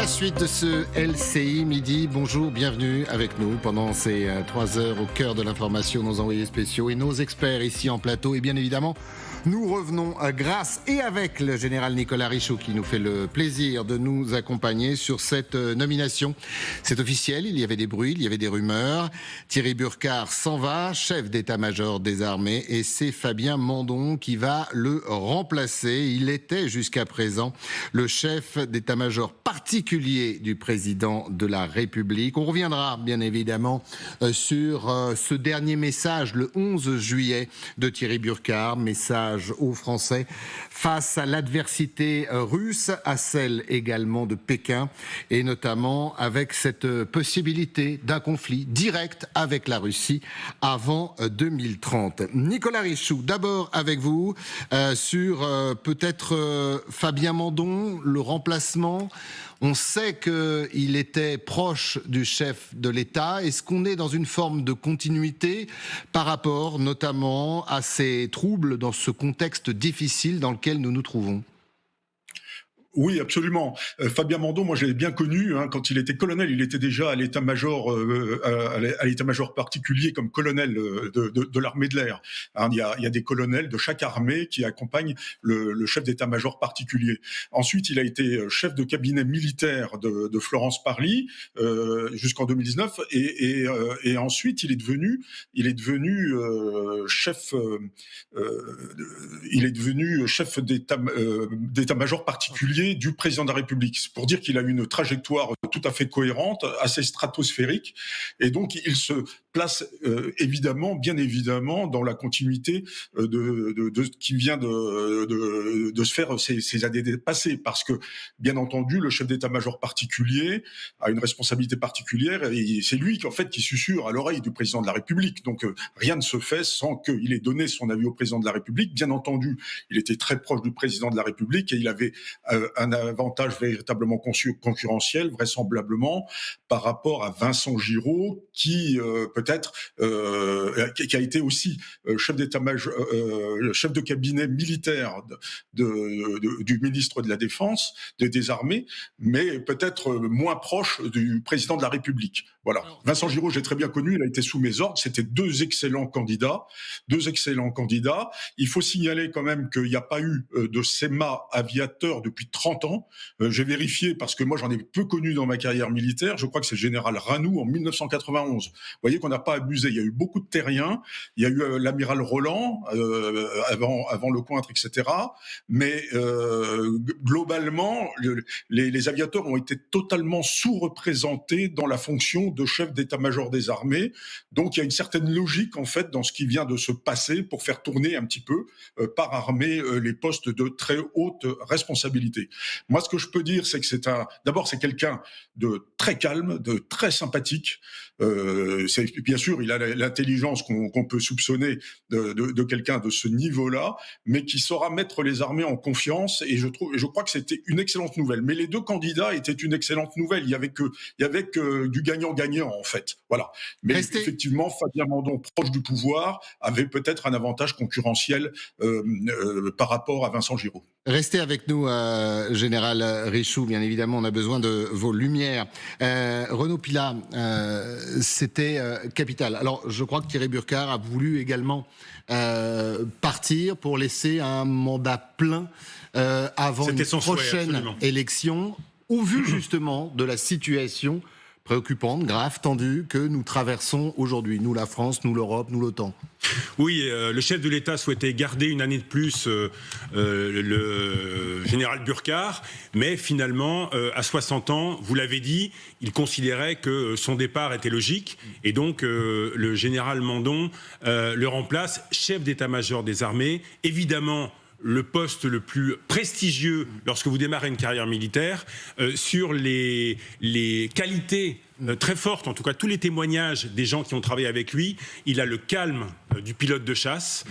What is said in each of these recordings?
La suite de ce LCI Midi. Bonjour, bienvenue avec nous pendant ces 3 heures au cœur de l'information, nos envoyés spéciaux et nos experts ici en plateau. Et bien évidemment, nous revenons grâce et avec le général Nicolas Richaud qui nous fait le plaisir de nous accompagner sur cette nomination. C'est officiel, il y avait des bruits, il y avait des rumeurs. Thierry Burkhart s'en va, chef d'état-major des armées, et c'est Fabien Mandon qui va le remplacer. Il était jusqu'à présent le chef d'état-major particulier du président de la République. On reviendra bien évidemment sur ce dernier message le 11 juillet de Thierry Burkhart, message aux Français face à l'adversité russe, à celle également de Pékin, et notamment avec cette possibilité d'un conflit direct avec la Russie avant 2030. Nicolas Richaud, d'abord avec vous sur peut-être Fabien Mandon, le remplacement. On sait qu'il était proche du chef de l'État. Est-ce qu'on est dans une forme de continuité par rapport notamment à ces troubles dans ce contexte difficile dans lequel nous nous trouvons ? Oui, absolument. Fabien Mandon, moi, je l'ai bien connu. Quand il était colonel, il était déjà à l'état-major, à l'état-major particulier comme colonel de l'armée de l'air. Il y a des colonels de chaque armée qui accompagnent le chef d'état-major particulier. Ensuite, il a été chef de cabinet militaire de Florence Parly jusqu'en 2019, et ensuite il est devenu chef. Il est devenu chef d'état-major particulier du président de la République. C'est pour dire qu'il a eu une trajectoire tout à fait cohérente, assez stratosphérique, et donc il se place bien évidemment, dans la continuité de ce qui vient de se faire ces années passées, parce que, bien entendu, le chef d'état-major particulier a une responsabilité particulière, et c'est lui qui susurre à l'oreille du président de la République. Donc rien ne se fait sans qu'il ait donné son avis au président de la République. Bien entendu, il était très proche du président de la République, et il avait un avantage véritablement concurrentiel, vraisemblablement, par rapport à Vincent Giraud, qui qui a été aussi chef d'état-major, chef de cabinet militaire du ministre de la Défense, des Armées, mais peut-être moins proche du président de la République. Voilà. Vincent Giraud, j'ai très bien connu, il a été sous mes ordres. C'était deux excellents candidats. Il faut signaler quand même qu'il n'y a pas eu de SEMA aviateur depuis 30 ans. J'ai vérifié parce que moi j'en ai peu connu dans ma carrière militaire. Je crois que c'est le général Ranoux en 1991. Vous voyez qu'on n'a pas abusé. Il y a eu beaucoup de terriens. Il y a eu l'amiral Roland avant Lecointre, etc. Mais globalement, les aviateurs ont été totalement sous-représentés dans la fonction de chef d'état-major des armées. Donc il y a une certaine logique en fait dans ce qui vient de se passer pour faire tourner un petit peu par armée les postes de très haute responsabilité. Moi, ce que je peux dire, c'est que d'abord c'est quelqu'un de très calme, de très sympathique. Bien sûr, il a l'intelligence qu'on peut soupçonner de quelqu'un de ce niveau-là, mais qui saura mettre les armées en confiance. Et je crois que c'était une excellente nouvelle. Mais les deux candidats étaient une excellente nouvelle. Il y avait que du gagnant-gagnant en fait. Voilà. Mais effectivement, Fabien Mandon, proche du pouvoir, avait peut-être un avantage concurrentiel par rapport à Vincent Giraud. Restez avec nous, général Richaud. Bien évidemment, on a besoin de vos lumières. Renaud Pilat, c'était capital. Alors, je crois que Thierry Burkhart a voulu également partir pour laisser un mandat plein avant une prochaine élection, au vu justement de la situation préoccupante, grave, tendue que nous traversons aujourd'hui. Nous, la France, nous, l'Europe, nous, l'OTAN. Oui, le chef de l'État souhaitait garder une année de plus le général Burkhart, mais finalement, à 60 ans, vous l'avez dit, il considérait que son départ était logique, et donc le général Mandon le remplace, chef d'état-major des armées. Évidemment, le poste le plus prestigieux lorsque vous démarrez une carrière militaire, sur les qualités très forte, en tout cas tous les témoignages des gens qui ont travaillé avec lui. Il a le calme du pilote de chasse,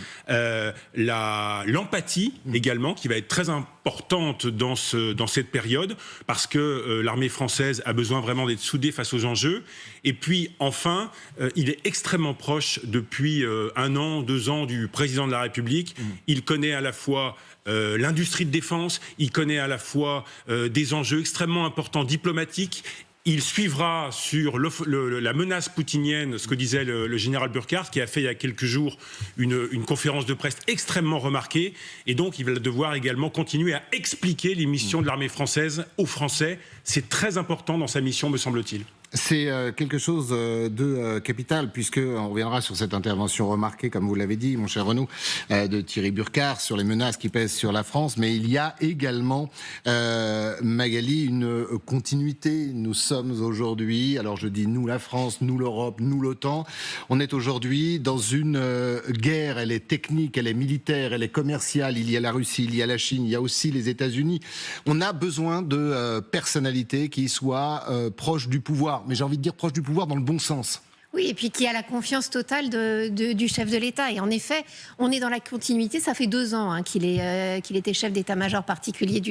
l'empathie également, qui va être très importante dans cette période, parce que l'armée française a besoin vraiment d'être soudée face aux enjeux. Et puis enfin, il est extrêmement proche depuis 1 an, 2 ans du président de la République. Il connaît à la fois l'industrie de défense, il connaît à la fois des enjeux extrêmement importants diplomatiques. Il suivra sur la menace poutinienne, ce que disait le général Burkhardt, qui a fait il y a quelques jours une conférence de presse extrêmement remarquée. Et donc, il va devoir également continuer à expliquer les missions de l'armée française aux Français. C'est très important dans sa mission, me semble-t-il. C'est quelque chose de capital, puisque on reviendra sur cette intervention remarquée, comme vous l'avez dit, mon cher Renaud, de Thierry Burkhardt sur les menaces qui pèsent sur la France. Mais il y a également, Magali, une continuité. Nous sommes aujourd'hui, alors je dis nous la France, nous l'Europe, nous l'OTAN, on est aujourd'hui dans une guerre. Elle est technique, elle est militaire, elle est commerciale. Il y a la Russie, il y a la Chine, il y a aussi les États-Unis. On a besoin de personnalités qui soient proches du pouvoir. Mais j'ai envie de dire proche du pouvoir dans le bon sens. Oui, et puis qui a la confiance totale du chef de l'État. Et en effet, on est dans la continuité. Ça fait 2 ans qu'il était chef d'état-major particulier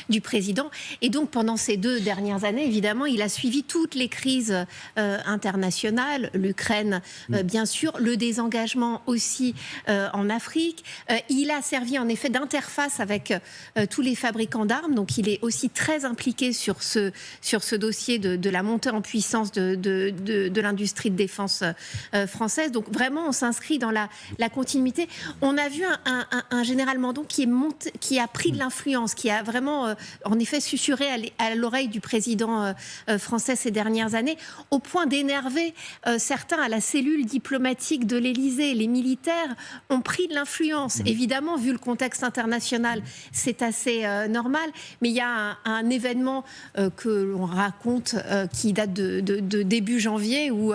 du président. Et donc, pendant ces 2 dernières années, évidemment, il a suivi toutes les crises internationales, l'Ukraine, bien sûr, le désengagement aussi en Afrique. Il a servi, en effet, d'interface avec tous les fabricants d'armes. Donc, il est aussi très impliqué sur ce dossier de la montée en puissance de l'industrie de défense française. Donc vraiment, on s'inscrit dans la continuité. On a vu un général Mandon qui a pris de l'influence, qui a vraiment, en effet, susurré à l'oreille du président français ces dernières années, au point d'énerver certains à la cellule diplomatique de l'Élysée. Les militaires ont pris de l'influence. Évidemment, vu le contexte international, c'est assez normal. Mais il y a un événement que l'on raconte qui date de début janvier où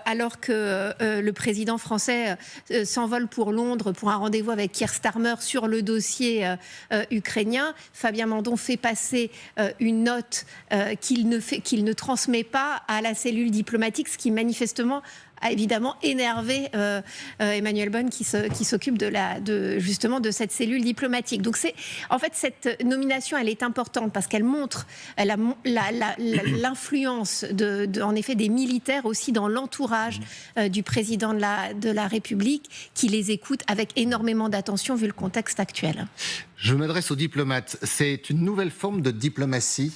alors que le président français s'envole pour Londres pour un rendez-vous avec Keir Starmer sur le dossier ukrainien, Fabien Mandon fait passer une note qu'il ne transmet pas à la cellule diplomatique, ce qui manifestement a évidemment énervé Emmanuel Bonne qui s'occupe justement de cette cellule diplomatique. Donc en fait, cette nomination, elle est importante parce qu'elle montre l'influence en effet des militaires aussi dans l'entourage du président de la République, qui les écoute avec énormément d'attention vu le contexte actuel. Je m'adresse aux diplomates. C'est une nouvelle forme de diplomatie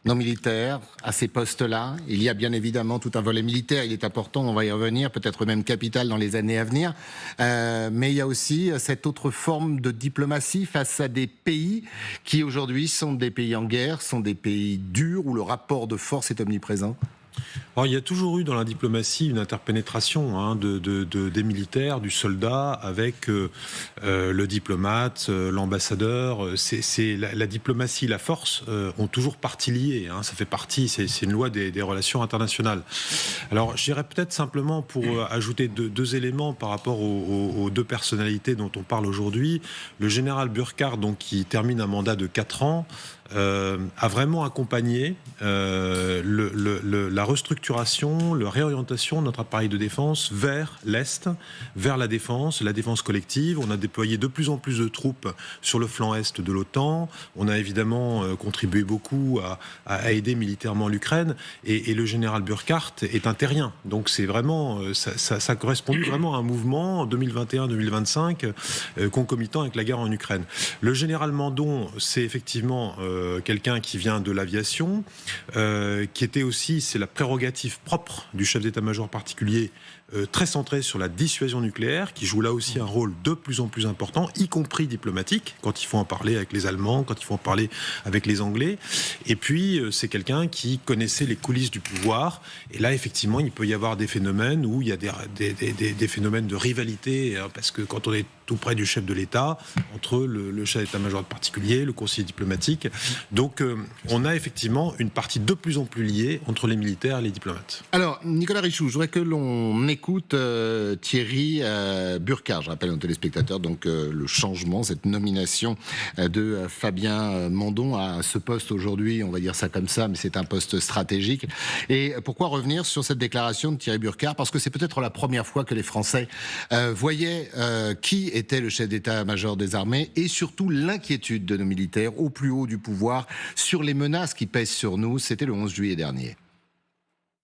non militaires à ces postes-là. Il y a bien évidemment tout un volet militaire, il est important, on va y revenir, peut-être même capital dans les années à venir. Mais il y a aussi cette autre forme de diplomatie face à des pays qui aujourd'hui sont des pays en guerre, sont des pays durs où le rapport de force est omniprésent. Alors, il y a toujours eu dans la diplomatie une interpénétration des militaires, du soldat avec le diplomate, l'ambassadeur. La diplomatie, la force ont toujours partie liée. Ça fait partie, c'est une loi des relations internationales. Alors, je dirais peut-être simplement pour ajouter deux éléments par rapport aux 2 personnalités dont on parle aujourd'hui. Le général Burkhardt, donc, qui termine un mandat de 4 ans, a vraiment accompagné la restructuration, la réorientation de notre appareil de défense vers l'Est, vers la défense collective. On a déployé de plus en plus de troupes sur le flanc Est de l'OTAN. On a évidemment contribué beaucoup à aider militairement l'Ukraine. Et le général Burkhardt est un terrien. Donc c'est vraiment, ça correspond vraiment à un mouvement en 2021-2025 concomitant avec la guerre en Ukraine. Le général Mandon, c'est effectivement quelqu'un qui vient de l'aviation, qui était aussi, c'est la prérogative propre du chef d'état-major particulier, très centré sur la dissuasion nucléaire, qui joue là aussi un rôle de plus en plus important, y compris diplomatique, quand il faut en parler avec les Allemands, quand il faut en parler avec les Anglais. Et puis, c'est quelqu'un qui connaissait les coulisses du pouvoir. Et là, effectivement, il peut y avoir des phénomènes où il y a des phénomènes de rivalité, parce que quand on est tout près du chef de l'État, entre le chef d'état-major particulier, le conseiller diplomatique. Donc, on a effectivement une partie de plus en plus liée entre les militaires et les diplomates. Alors, Nicolas Richoux, je voudrais que l'on écoute écoute Thierry Burkhardt. Je rappelle aux téléspectateurs donc le changement, cette nomination de Fabien Mandon à ce poste aujourd'hui, on va dire ça comme ça, mais c'est un poste stratégique. Et pourquoi revenir sur cette déclaration de Thierry Burkhardt? Parce que c'est peut-être la première fois que les Français voyaient qui était le chef d'état-major des armées et surtout l'inquiétude de nos militaires au plus haut du pouvoir sur les menaces qui pèsent sur nous. C'était le 11 juillet dernier.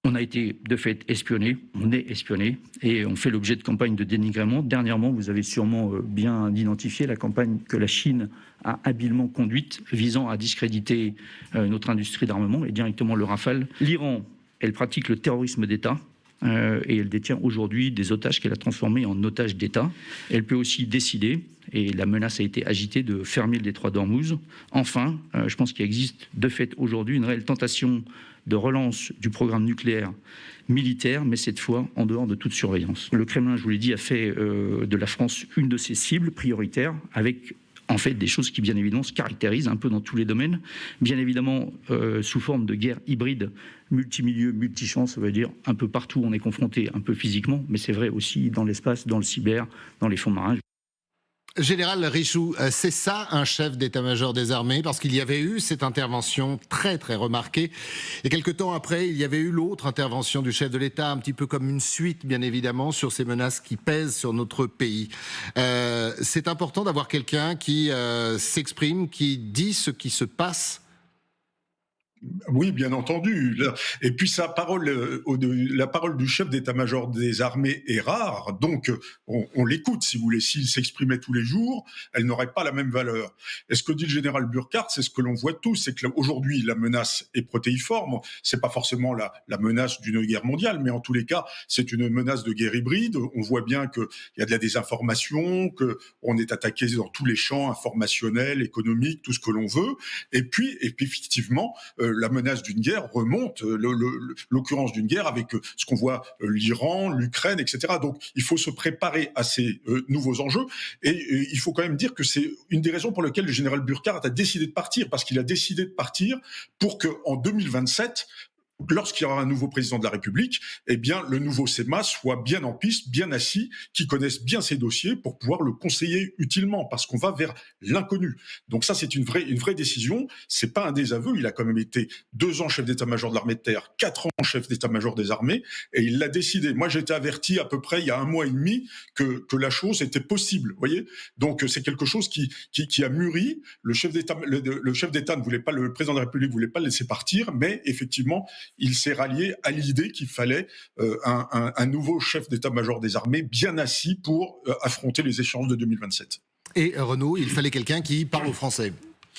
On a été de fait espionné, on est espionné et on fait l'objet de campagnes de dénigrement. Dernièrement, vous avez sûrement bien identifié la campagne que la Chine a habilement conduite visant à discréditer notre industrie d'armement et directement le Rafale. L'Iran, elle pratique le terrorisme d'État. Et elle détient aujourd'hui des otages qu'elle a transformés en otages d'État. Elle peut aussi décider, et la menace a été agitée, de fermer le détroit d'Ormuz. Enfin, je pense qu'il existe de fait aujourd'hui une réelle tentation de relance du programme nucléaire militaire, mais cette fois en dehors de toute surveillance. Le Kremlin, je vous l'ai dit, a fait de la France une de ses cibles prioritaires, avec en fait des choses qui bien évidemment se caractérisent un peu dans tous les domaines, bien évidemment sous forme de guerre hybride, multimilieu, multichamp, ça veut dire un peu partout on est confronté, un peu physiquement, mais c'est vrai aussi dans l'espace, dans le cyber, dans les fonds marins. Général Richoux, c'est ça un chef d'état-major des armées? Parce qu'il y avait eu cette intervention très très remarquée et quelque temps après il y avait eu l'autre intervention du chef de l'État, un petit peu comme une suite bien évidemment sur ces menaces qui pèsent sur notre pays. C'est important d'avoir quelqu'un qui s'exprime, qui dit ce qui se passe. Oui, bien entendu. Et puis la parole du chef d'état-major des armées est rare, donc on l'écoute, si vous voulez. S'il s'exprimait tous les jours, elle n'aurait pas la même valeur. Et ce que dit le général Burkhardt, c'est ce que l'on voit tous, c'est qu'aujourd'hui la menace est protéiforme. C'est pas forcément la menace d'une guerre mondiale, mais en tous les cas, c'est une menace de guerre hybride. On voit bien qu'il y a de la désinformation, qu'on est attaqué dans tous les champs informationnels, économiques, tout ce que l'on veut. Et puis effectivement, la menace d'une guerre remonte, l'occurrence d'une guerre avec ce qu'on voit, l'Iran, l'Ukraine, etc. Donc il faut se préparer à ces nouveaux enjeux. Et il faut quand même dire que c'est une des raisons pour lesquelles le général Burkhardt a décidé de partir, parce qu'il a décidé de partir pour qu'en 2027, lorsqu'il y aura un nouveau président de la République, eh bien, le nouveau CEMA soit bien en piste, bien assis, qui connaisse bien ses dossiers pour pouvoir le conseiller utilement, parce qu'on va vers l'inconnu. Donc ça, c'est une vraie décision. C'est pas un désaveu. Il a quand même été 2 ans chef d'état-major de l'armée de terre, 4 ans chef d'état-major des armées, et il l'a décidé. Moi, j'ai été averti à peu près il y a 1 mois et demi que la chose était possible. Vous voyez. Donc c'est quelque chose qui a mûri. Le chef d'État ne voulait pas, le président de la République voulait pas le laisser partir, mais effectivement, il s'est rallié à l'idée qu'il fallait un nouveau chef d'état-major des armées bien assis pour affronter les échéances de 2027. Et Renaud, il fallait quelqu'un qui parle au français.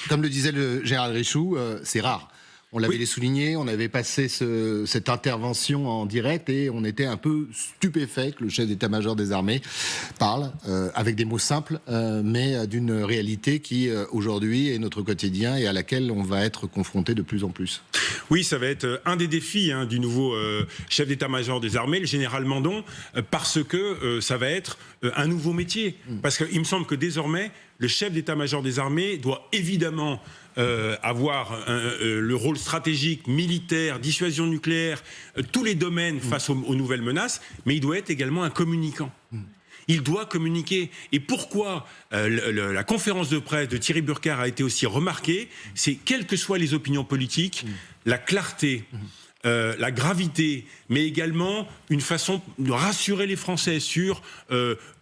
Comme le disait le général Richoux, c'est rare. On l'avait souligné, on avait passé cette intervention en direct et on était un peu stupéfait que le chef d'état-major des armées parle avec des mots simples, mais d'une réalité qui aujourd'hui est notre quotidien et à laquelle on va être confronté de plus en plus. Oui, ça va être un des défis du nouveau chef d'état-major des armées, le général Mandon, parce que ça va être un nouveau métier. Parce qu'il me semble que désormais, le chef d'état-major des armées doit évidemment avoir le rôle stratégique, militaire, dissuasion nucléaire, tous les domaines face aux nouvelles menaces, mais il doit être également un communicant. Il doit communiquer. Et pourquoi la conférence de presse de Thierry Burkhardt a été aussi remarquée, c'est quelles que soient les opinions politiques, la clarté, la gravité, mais également une façon de rassurer les Français sur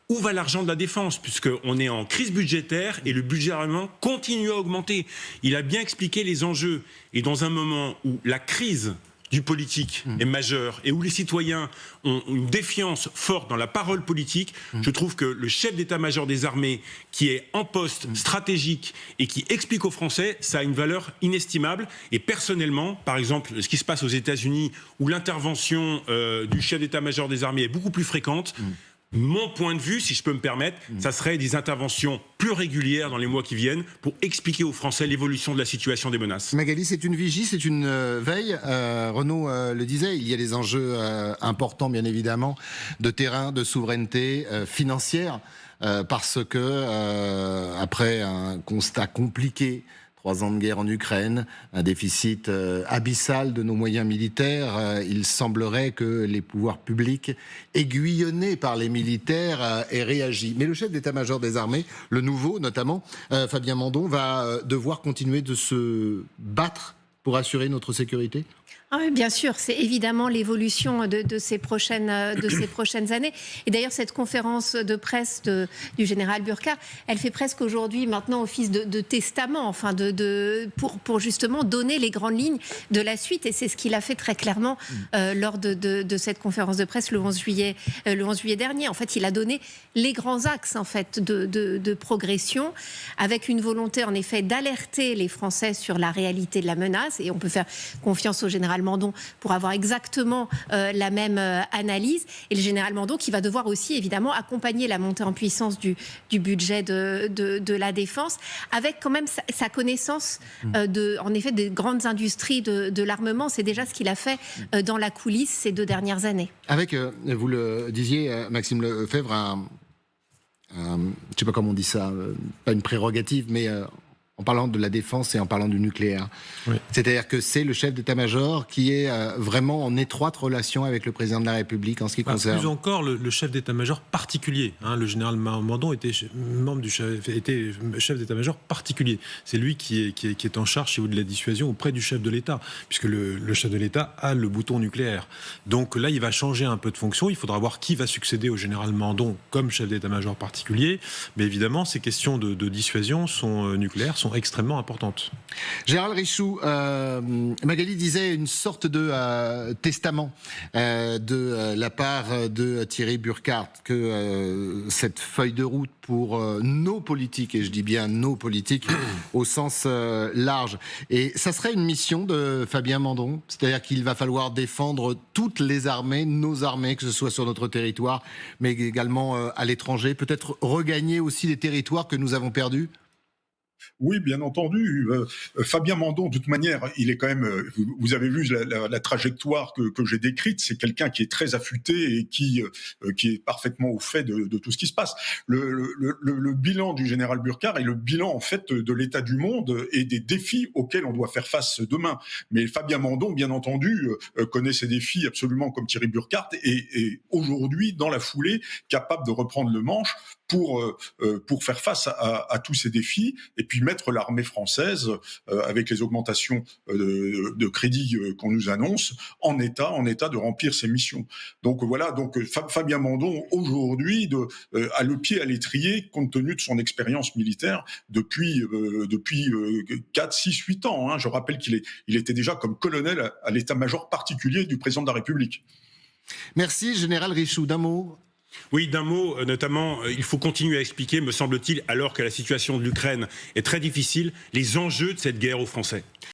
où va l'argent de la défense, puisqu'on est en crise budgétaire et le budget armement continue à augmenter. Il a bien expliqué les enjeux. Et dans un moment où la crise du politique est majeure et où les citoyens ont une défiance forte dans la parole politique, je trouve que le chef d'état-major des armées qui est en poste stratégique et qui explique aux Français, ça a une valeur inestimable. Et personnellement, par exemple, ce qui se passe aux États-Unis où l'intervention du chef d'état-major des armées est beaucoup plus fréquente, mon point de vue, si je peux me permettre, ça serait des interventions plus régulières dans les mois qui viennent pour expliquer aux Français l'évolution de la situation des menaces. Magali, c'est une vigie, c'est une veille. Renaud le disait, il y a des enjeux importants, bien évidemment, de terrain, de souveraineté financière, parce que après un constat compliqué, 3 ans de guerre en Ukraine, un déficit abyssal de nos moyens militaires. Il semblerait que les pouvoirs publics, aiguillonnés par les militaires, aient réagi. Mais le chef d'état-major des armées, le nouveau notamment, Fabien Mandon, va devoir continuer de se battre pour assurer notre sécurité ? Ah oui, bien sûr, c'est évidemment l'évolution de ces prochaines années. Et d'ailleurs, cette conférence de presse du général Burkhardt, elle fait presque aujourd'hui maintenant office de testament, enfin pour justement donner les grandes lignes de la suite. Et c'est ce qu'il a fait très clairement lors de cette conférence de presse le 11 juillet dernier. En fait, il a donné les grands axes en fait de progression, avec une volonté en effet d'alerter les Français sur la réalité de la menace. Et on peut faire confiance au général Mandon pour avoir exactement la même analyse. Et le général Mandon qui va devoir aussi évidemment accompagner la montée en puissance du budget de la défense, avec quand même sa connaissance en effet des grandes industries de l'armement. C'est déjà ce qu'il a fait dans la coulisse ces 2 dernières années. Avec, vous le disiez, Maxime Lefebvre, je ne sais pas comment on dit ça, pas une prérogative, mais en parlant de la défense et en parlant du nucléaire. Oui. C'est-à-dire que c'est le chef d'état-major qui est vraiment en étroite relation avec le président de la République en ce qui concerne... Plus encore, le chef d'état-major particulier. Le général Mandon était chef d'état-major particulier. C'est lui qui est en charge, si vous voulez, de la dissuasion auprès du chef de l'État, puisque le chef de l'État a le bouton nucléaire. Donc là, il va changer un peu de fonction. Il faudra voir qui va succéder au général Mandon comme chef d'état-major particulier. Mais évidemment, ces questions de dissuasion nucléaire sont extrêmement importantes. Gérald Richoux, Magali disait une sorte de testament de la part de Thierry Burkhardt, que cette feuille de route pour nos politiques, et je dis bien nos politiques au sens large, et ça serait une mission de Fabien Mandon, c'est-à-dire qu'il va falloir défendre toutes les armées, nos armées, que ce soit sur notre territoire, mais également à l'étranger, peut-être regagner aussi les territoires que nous avons perdus. Oui, bien entendu. Fabien Mandon, de toute manière, il est quand même... Vous avez vu la trajectoire que j'ai décrite. C'est quelqu'un qui est très affûté et qui est parfaitement au fait de tout ce qui se passe. Le bilan du général Burkhardt est le bilan, en fait, de l'état du monde et des défis auxquels on doit faire face demain. Mais Fabien Mandon, bien entendu, connaît ces défis absolument comme Thierry Burkhardt et aujourd'hui, dans la foulée, capable de reprendre le manche pour faire face à tous ces défis et puis mettre l'armée française, avec les augmentations de crédits qu'on nous annonce, en état de remplir ses missions. Donc voilà, Fabien Mandon, aujourd'hui, a le pied à l'étrier, compte tenu de son expérience militaire depuis 4, 6, 8 ans. Je rappelle qu'il était déjà comme colonel à l'état-major particulier du président de la République. Merci, général Richoux. D'un mot. Oui, d'un mot, notamment, il faut continuer à expliquer, me semble-t-il, alors que la situation de l'Ukraine est très difficile, les enjeux de cette guerre aux Français.